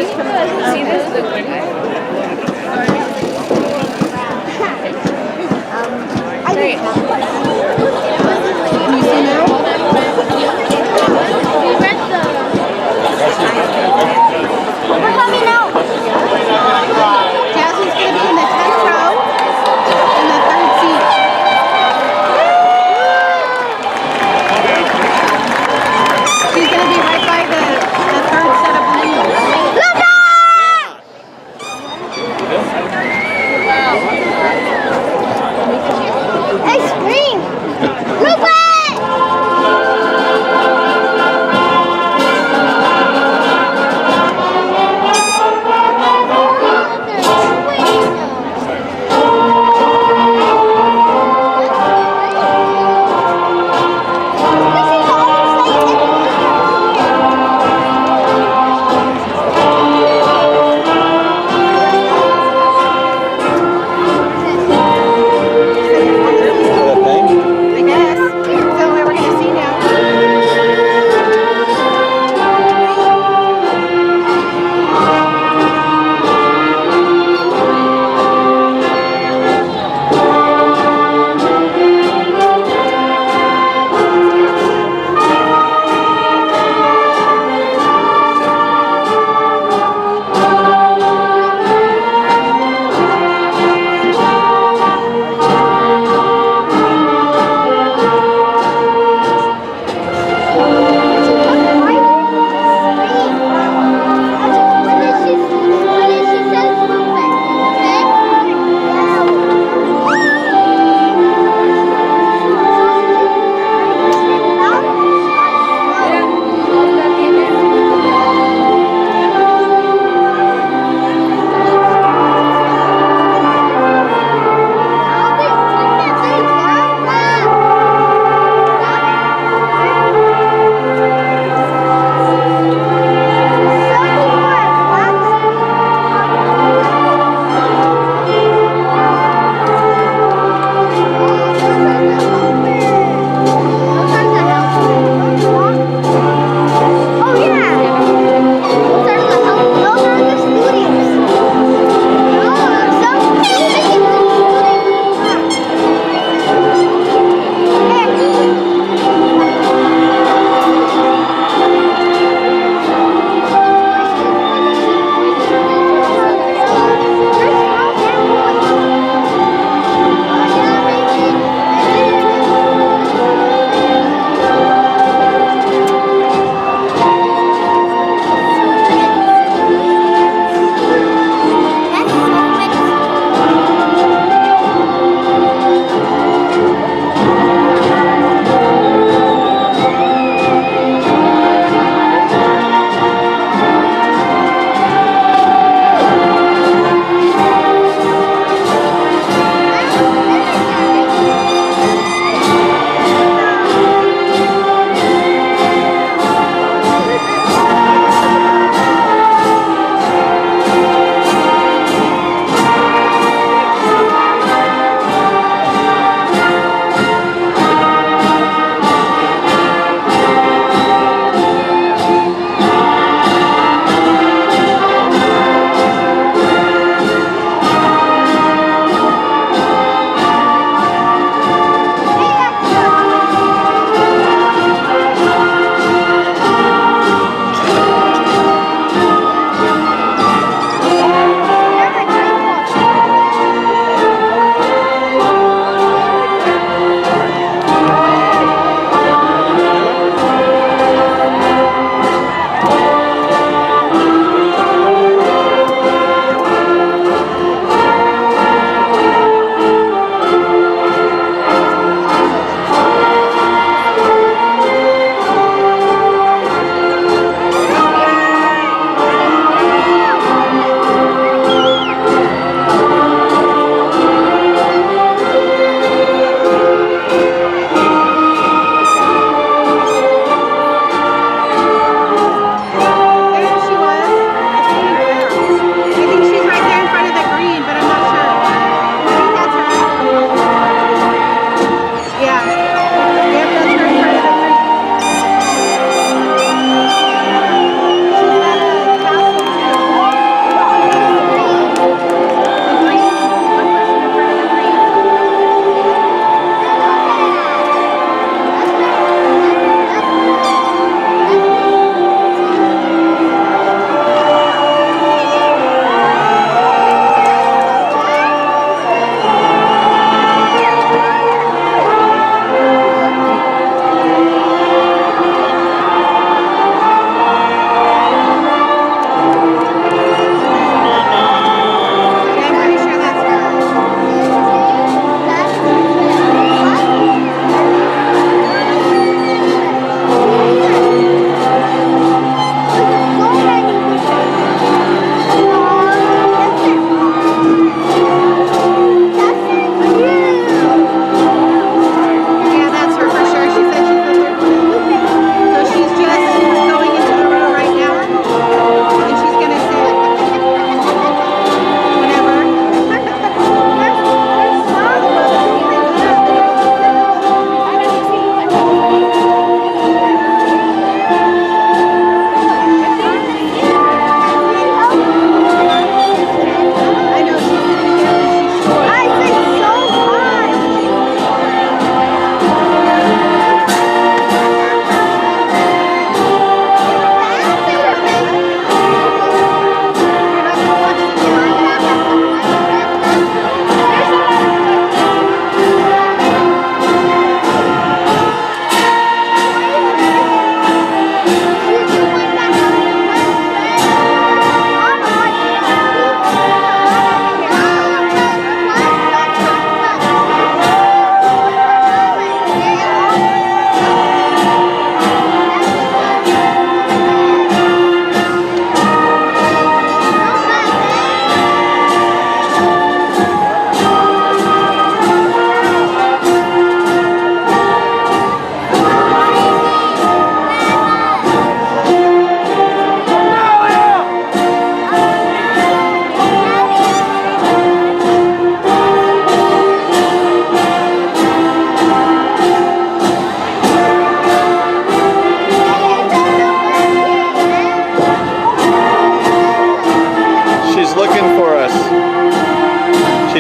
See this? Great. Can you see now? We're coming out. Jasmine's going to be in the 10th row in the 3rd seat. She's going to be right by the 3rd set of balloons.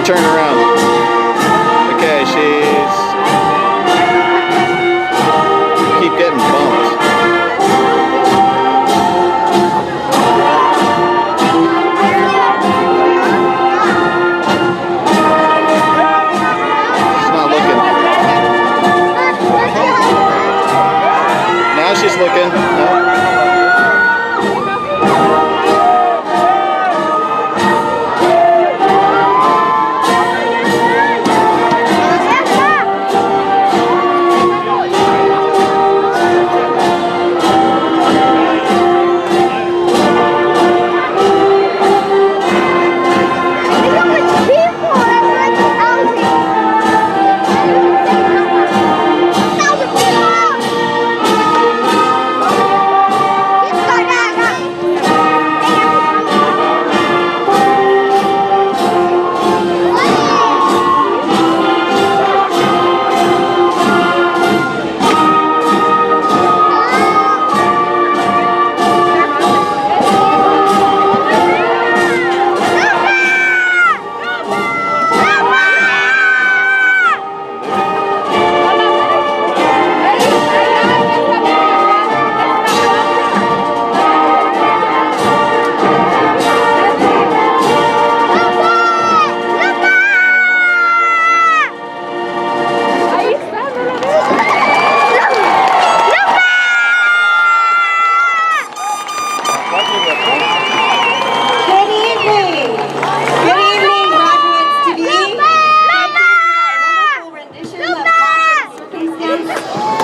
Everybody turn around. Okay, she's... keep getting bumped. She's not looking. Now she's looking. No.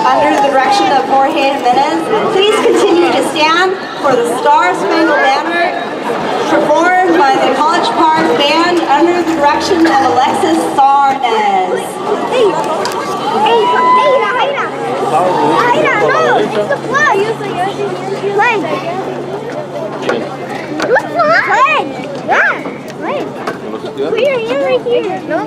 Under the direction of Jorge Jimenez, please continue to stand for the Star Spangled Banner performed by the College Park Band under the direction of Alexis Sarnes. It's the flag. Flag. What's the flag? Yeah. Flag. Put your hand right here. No.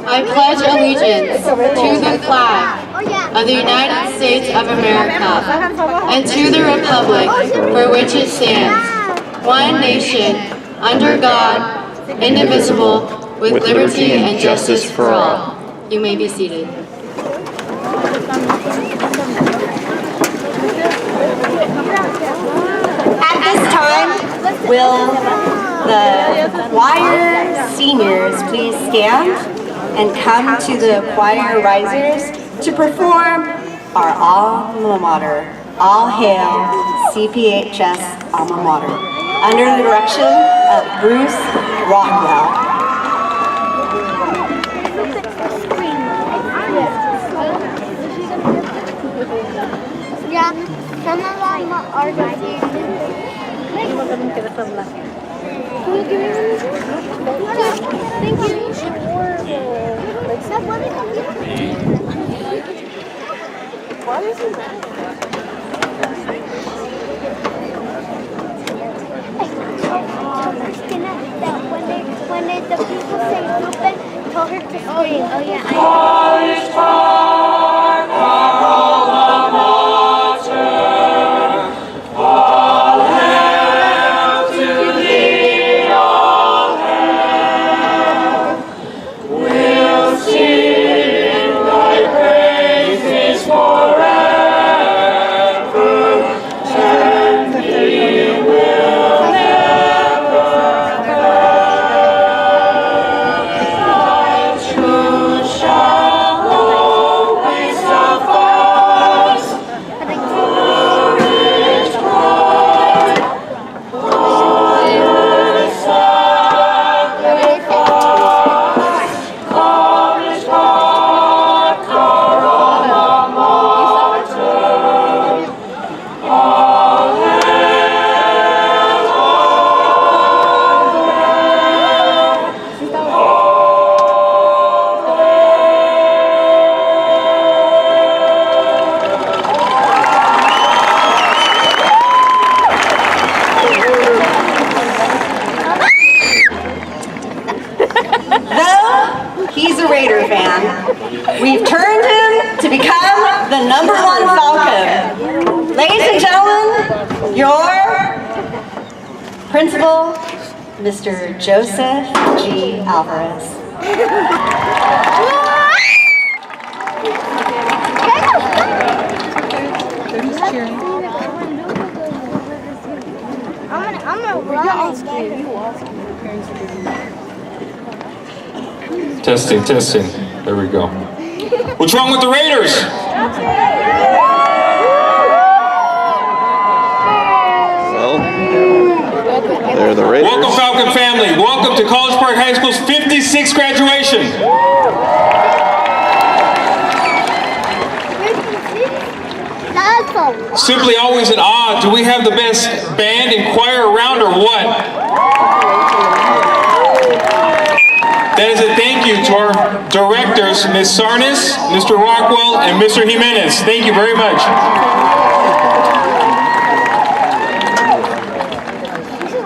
I pledge allegiance to the flag of the United States of America and to the republic for which it stands, one nation, under God, indivisible, with liberty and justice for all. You may be seated. At this time, will the choir seniors please stand and come to the choir risers to perform our alma mater, All Hail CPHS Alma Mater, under the direction of Bruce Rockwell. Yeah, some of them are going to When the people say Ruben, tell her to scream. Oh yeah. College Park, our alma mater. All hail to thee, all hail. We'll sing thy praises forever, and thee will never fail. Truth shall always suffice. Courage bright, honor sacrifice. College Park, our alma mater. All hail, all Though he's a Raider fan, we've turned him to become the #1 Falcon. Ladies and gentlemen, your principal, Mr. Joseph G. Alvarez. I'm gonna run. Testing. There we go. What's wrong with the Raiders? Well, they're the Raiders. Welcome, Falcon family. Welcome to College Park High School's 56th graduation. Simply always in awe. Do we have the best band and choir around or what? That is a thank you to our directors, Ms. Sarnes, Mr. Rockwell, and Mr. Jimenez. Thank you very much.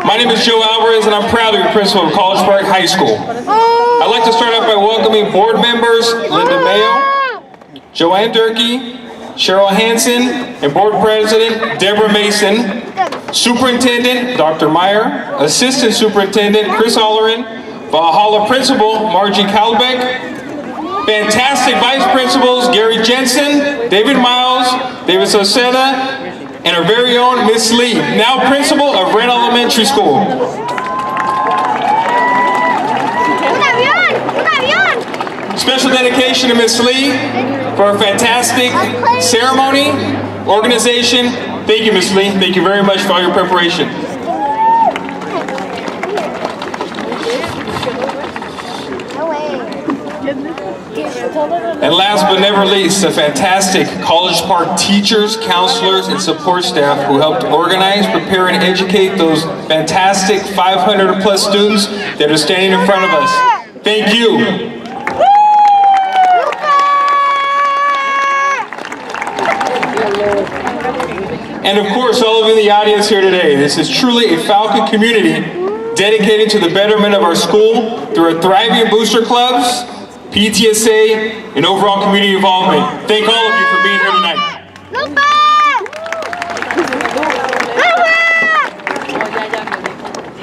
My name is Joe Alvarez, and I'm proud to be principal of College Park High School. I'd like to start off by welcoming board members Linda Mayo, Joanne Durkee, Cheryl Hansen, and board president Deborah Mason, superintendent Dr. Meyer, assistant superintendent Chris Allerin, Valhalla principal Margie Kalbeck, fantastic vice principals Gary Jensen, David Miles, David Soseda, and our very own Miss Lee, now principal of Red Elementary School. Special dedication to Miss Lee for a fantastic ceremony, organization. Thank you, Miss Lee. Thank you very much for all your preparation. And last but never least, the fantastic College Park teachers, counselors, and support staff who helped organize, prepare, and educate those fantastic 500 plus students that are standing in front of us. Thank you. And of course, all of you in the audience here today, this is truly a Falcon community dedicated to the betterment of our school through our thriving booster clubs, PTSA, and overall community involvement. Thank all of you for being here tonight.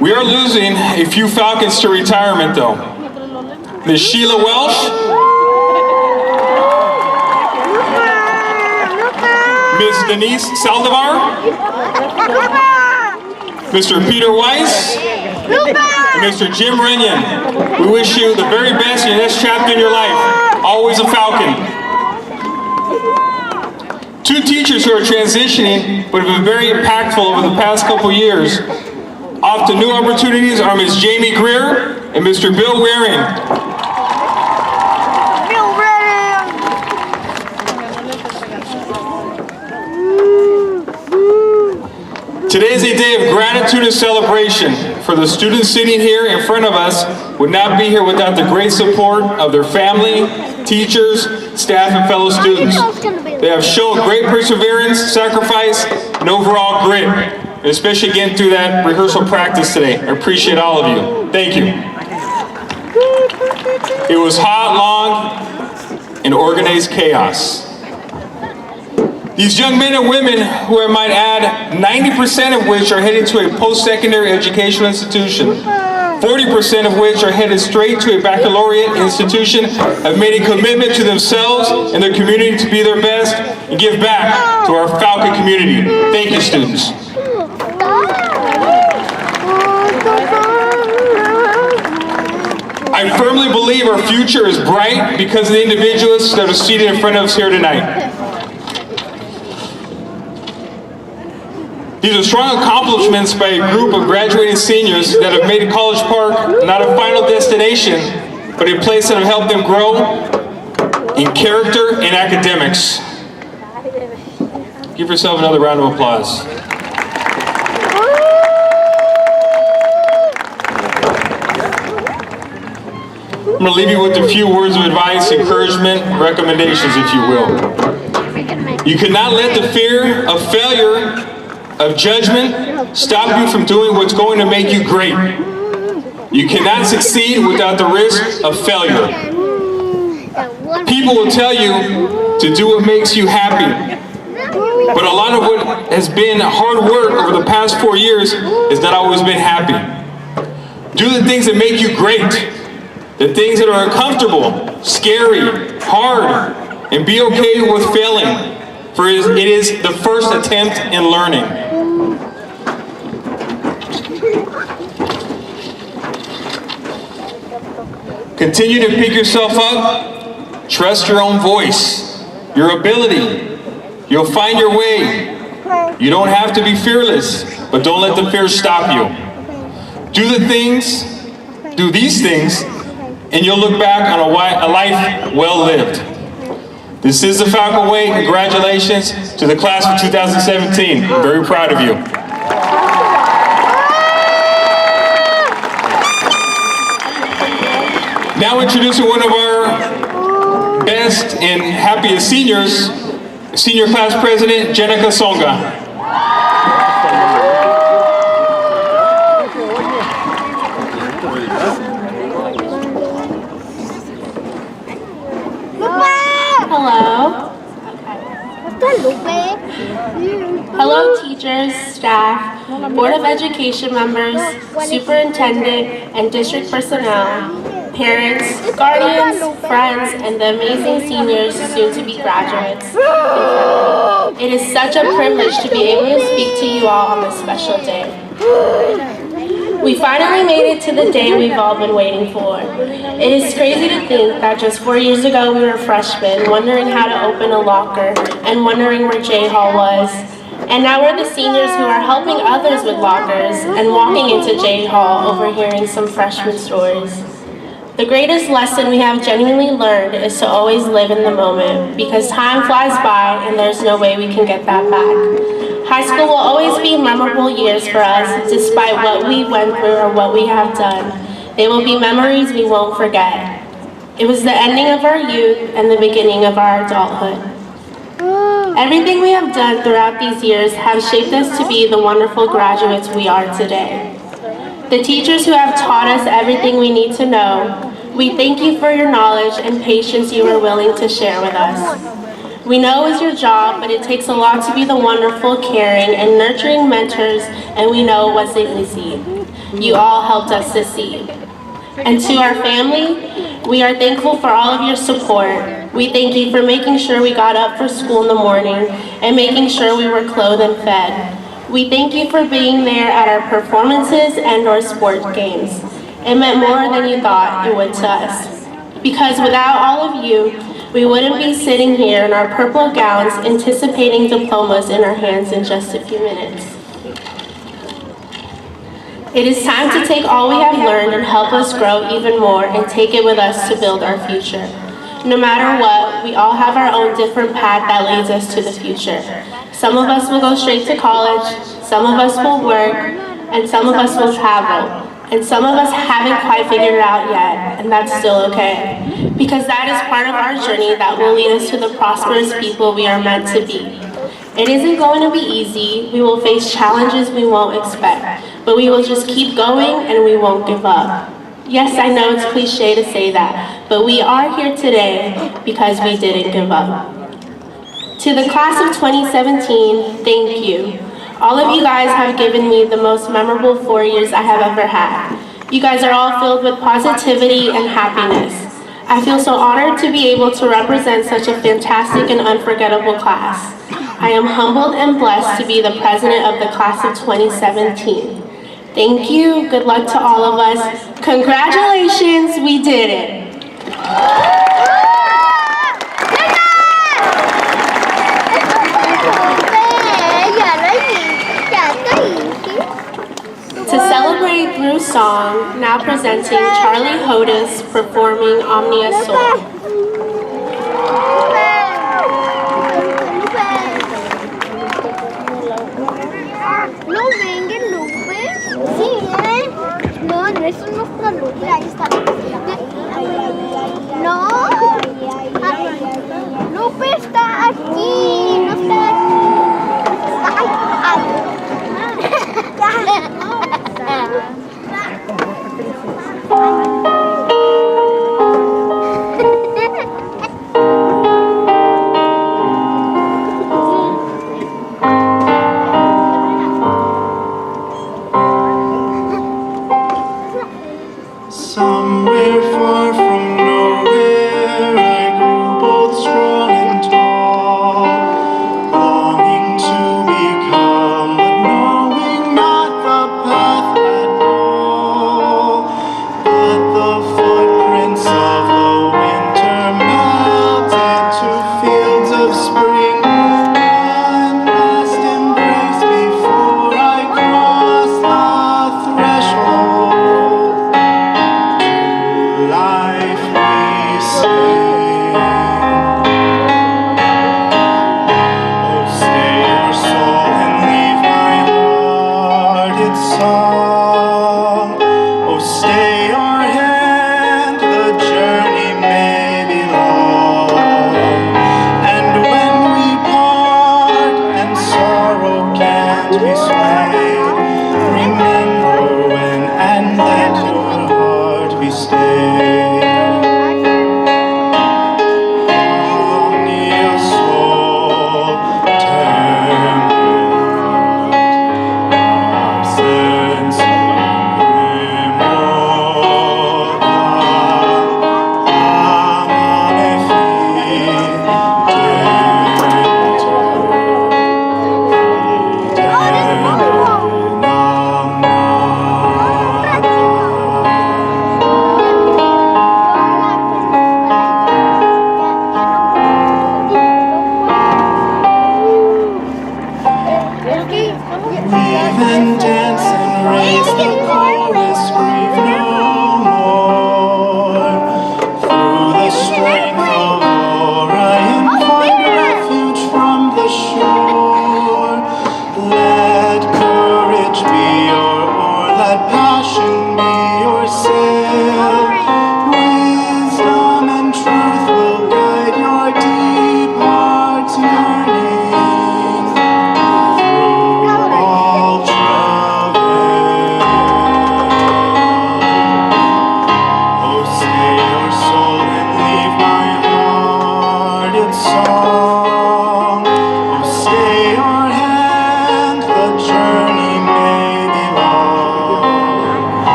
We are losing a few Falcons to retirement though. Ms. Sheila Welsh, Ms. Denise Saldivar, Mr. Peter Weiss, and Mr. Jim Renyon. We wish you the very best in your next chapter in your life. Always a Falcon. Two teachers who are transitioning but have been very impactful over the past couple years. Off to new opportunities are Ms. Jamie Greer and Mr. Bill Waring. Today is a day of gratitude and celebration for the students sitting here in front of us would not be here without the great support of their family, teachers, staff, and fellow students. They have shown great perseverance, sacrifice, and overall grit, and especially getting through that rehearsal practice today. I appreciate all of you. Thank you. It was hot, long, and organized chaos. These young men and women, who I might add, 90% of which are headed to a post-secondary educational institution, 40% of which are headed straight to a baccalaureate institution, have made a commitment to themselves and their community to be their best and give back to our Falcon community. Thank you, students. I firmly believe our future is bright because of the individuals that are seated in front of us here tonight. These are strong accomplishments by a group of graduating seniors that have made College Park not a final destination, but a place that have helped them grow in character and academics. Give yourself another round of applause. I'm going to leave you with a few words of advice, encouragement, recommendations, if you will. You cannot let the fear of failure, of judgment, stop you from doing what's going to make you great. You cannot succeed without the risk of failure. People will tell you to do what makes you happy, but a lot of what has been hard work over the past 4 years has not always been happy. Do the things that make you great, the things that are uncomfortable, scary, hard, and be okay with failing, for it is the first attempt in learning. Continue to pick yourself up. Trust your own voice, your ability. You'll find your way. You don't have to be fearless, but don't let the fear stop you. Do these things, and you'll look back on a life well lived. This is the Falcon Way. Congratulations to the class of 2017. I'm very proud of you. Now introducing one of our best and happiest seniors, Senior Class President, Jenica Songa. Hello. Hello, teachers, staff, Board of Education members, superintendent, and district personnel, parents, guardians, friends, and the amazing seniors soon to be graduates. It is such a privilege to be able to speak to you all on this special day. We finally made it to the day we've all been waiting for. It is crazy to think that just 4 years ago we were freshmen, wondering how to open a locker and wondering where J Hall was. And now we're the seniors who are helping others with lockers and walking into J Hall overhearing some freshman stories. The greatest lesson we have genuinely learned is to always live in the moment, because time flies by and there's no way we can get that back. High school will always be memorable years for us, despite what we went through or what we have done. They will be memories we won't forget. It was the ending of our youth and the beginning of our adulthood. Everything we have done throughout these years have shaped us to be the wonderful graduates we are today. The teachers who have taught us everything we need to know, we thank you for your knowledge and patience you were willing to share with us. We know it's your job, but it takes a lot to be the wonderful, caring, and nurturing mentors, and we know what's in the seed. You all helped us succeed. And to our family, we are thankful for all of your support. We thank you for making sure we got up for school in the morning and making sure we were clothed and fed. We thank you for being there at our performances and our sports games. It meant more than you thought it would to us. Because without all of you, we wouldn't be sitting here in our purple gowns anticipating diplomas in our hands in just a few minutes. It is time to take all we have learned and help us grow even more and take it with us to build our future. No matter what, we all have our own different path that leads us to the future. Some of us will go straight to college, some of us will work, and some of us will travel. And some of us haven't quite figured it out yet, and that's still okay. Because that is part of our journey that will lead us to the prosperous people we are meant to be. It isn't going to be easy. We will face challenges we won't expect, but we will just keep going and we won't give up. Yes, I know it's cliche to say that, but we are here today because we didn't give up. To the class of 2017, thank you. All of you guys have given me the most memorable 4 years I have ever had. You guys are all filled with positivity and happiness. I feel so honored to be able to represent such a fantastic and unforgettable class. I am humbled and blessed to be the president of the class of 2017. Thank you, good luck to all of us. Congratulations, we did it. To celebrate through song, now presenting Charlie Hodis performing Omnia Soul. No vengan Lupe. Sí, no, no, eso no es para Lupe. Ahí está. No. Lupe está aquí. No está aquí. Está ahí. Somewhere far from nowhere, I grew both strong and tall, longing to become, but knowing not the path at all. But the footprints of the winter melted to fields of spring. One last embrace before I cross the threshold. Life we sing. Oh, stay your soul and leave my heart its song. Oh, stay your hand, the journey may be long. And when we part and sorrow can't be swayed, remember when and let your heart be stayed. Omnia Soul, temperate, absence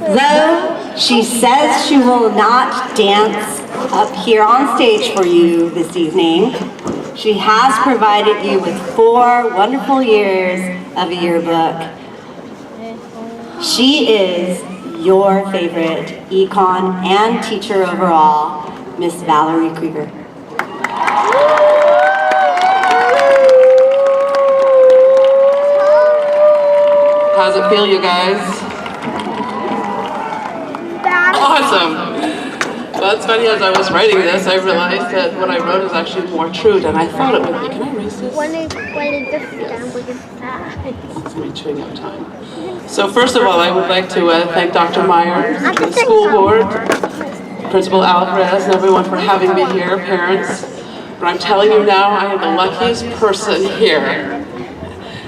Though she says she will not dance up here on stage for you this evening, she has provided you with 4 wonderful years of a yearbook. She is your favorite econ and teacher overall, Miss Valerie Krieger. How's it feel, you guys? Awesome. Well, it's funny, as I was writing this, I realized that what I wrote is actually more true than I thought it would be. Can I erase this? It's me chewing up time. So first of all, I would like to thank Dr. Myers, the school board, Principal Alvarez, and everyone for having me here, parents. But I'm telling you now, I am the luckiest person here.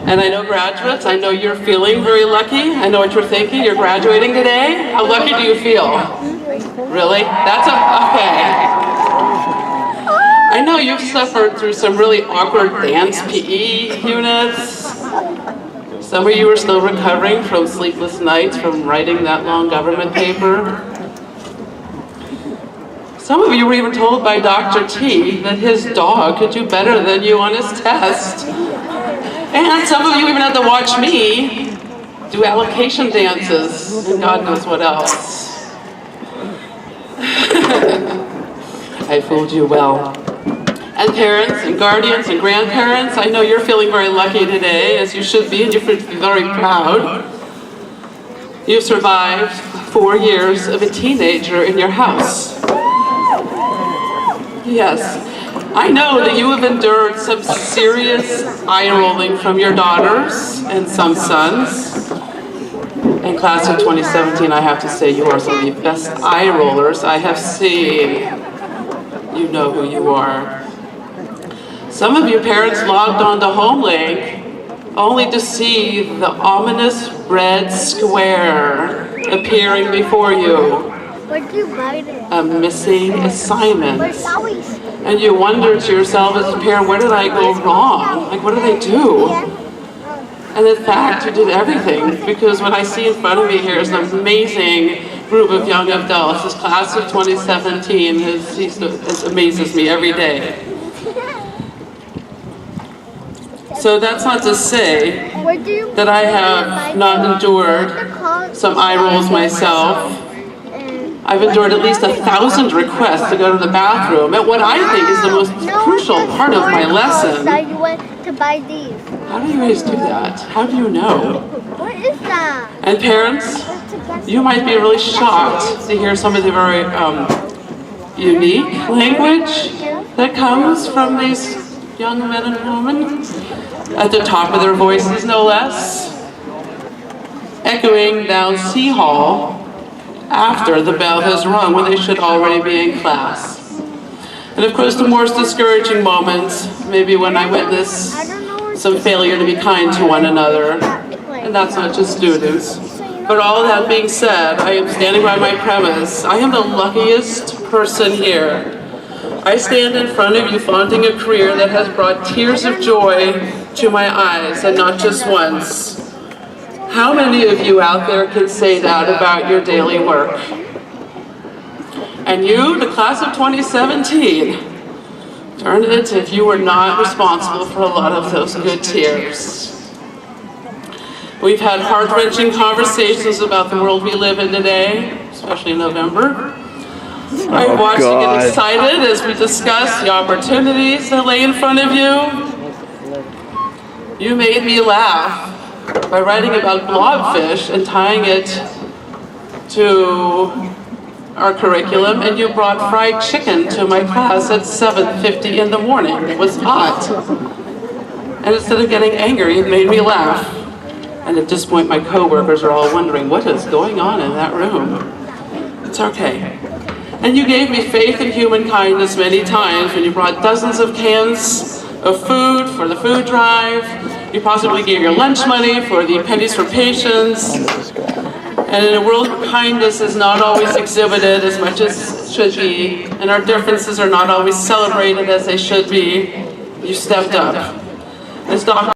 And I know graduates, I know you're feeling very lucky. I know what you're thinking. You're graduating today. How lucky do you feel? Really? That's okay. I know you've suffered through some really awkward dance PE units. Some of you are still recovering from sleepless nights from writing that long government paper. Some of you were even told by Dr. T that his dog could do better than you on his test. And some of you even had to watch me do allocation dances and God knows what else. I fooled you well. And parents and guardians and grandparents, I know you're feeling very lucky today, as you should be, and you should be very proud. You've survived 4 years of a teenager in your house. Yes. I know that you have endured some serious eye-rolling from your daughters and some sons. In class of 2017, I have to say you are some of the best eye-rollers I have seen. You know who you are. Some of you parents logged on to HomeLink only to see the ominous red square appearing before you. A missing assignment. And you wonder to yourself as a parent, where did I go wrong? Like, what did I do? And in fact, you did everything, because what I see in front of me here is an amazing group of young adults. This class of 2017 it amazes me every day. So that's not to say that I have not endured some eye rolls myself. I've endured at least 1,000 requests to go to the bathroom at what I think is the most crucial part of my lesson. How do you guys do that? How do you know? What is that? And parents, you might be really shocked to hear some of the very unique language that comes from these young men and women, at the top of their voices, no less, echoing down C Hall after the bell has rung when they should already be in class. And of course, the most discouraging moments, maybe when I witness some failure to be kind to one another, and that's not just students. But all that being said, I am standing by my premise. I am the luckiest person here. I stand in front of you flaunting a career that has brought tears of joy to my eyes, and not just once. How many of you out there can say that about your daily work? And you, the class of 2017, darn it if you were not responsible for a lot of those good tears. We've had heart-wrenching conversations about the world we live in today, especially in November. I watched you get excited as we discussed the opportunities that lay in front of you. You made me laugh by writing about blobfish and tying it to our curriculum, and you brought fried chicken to my class at 7:50 in the morning. It was hot. And instead of getting angry, it made me laugh. And at this point, my coworkers are all wondering, what is going on in that room? It's okay. And you gave me faith in human kindness many times when you brought dozens of cans of food for the food drive. You possibly gave your lunch money for the Pennies for Patients. And in a world where kindness is not always exhibited as much as should be, and our differences are not always celebrated as they should be, you stepped up. As Dr.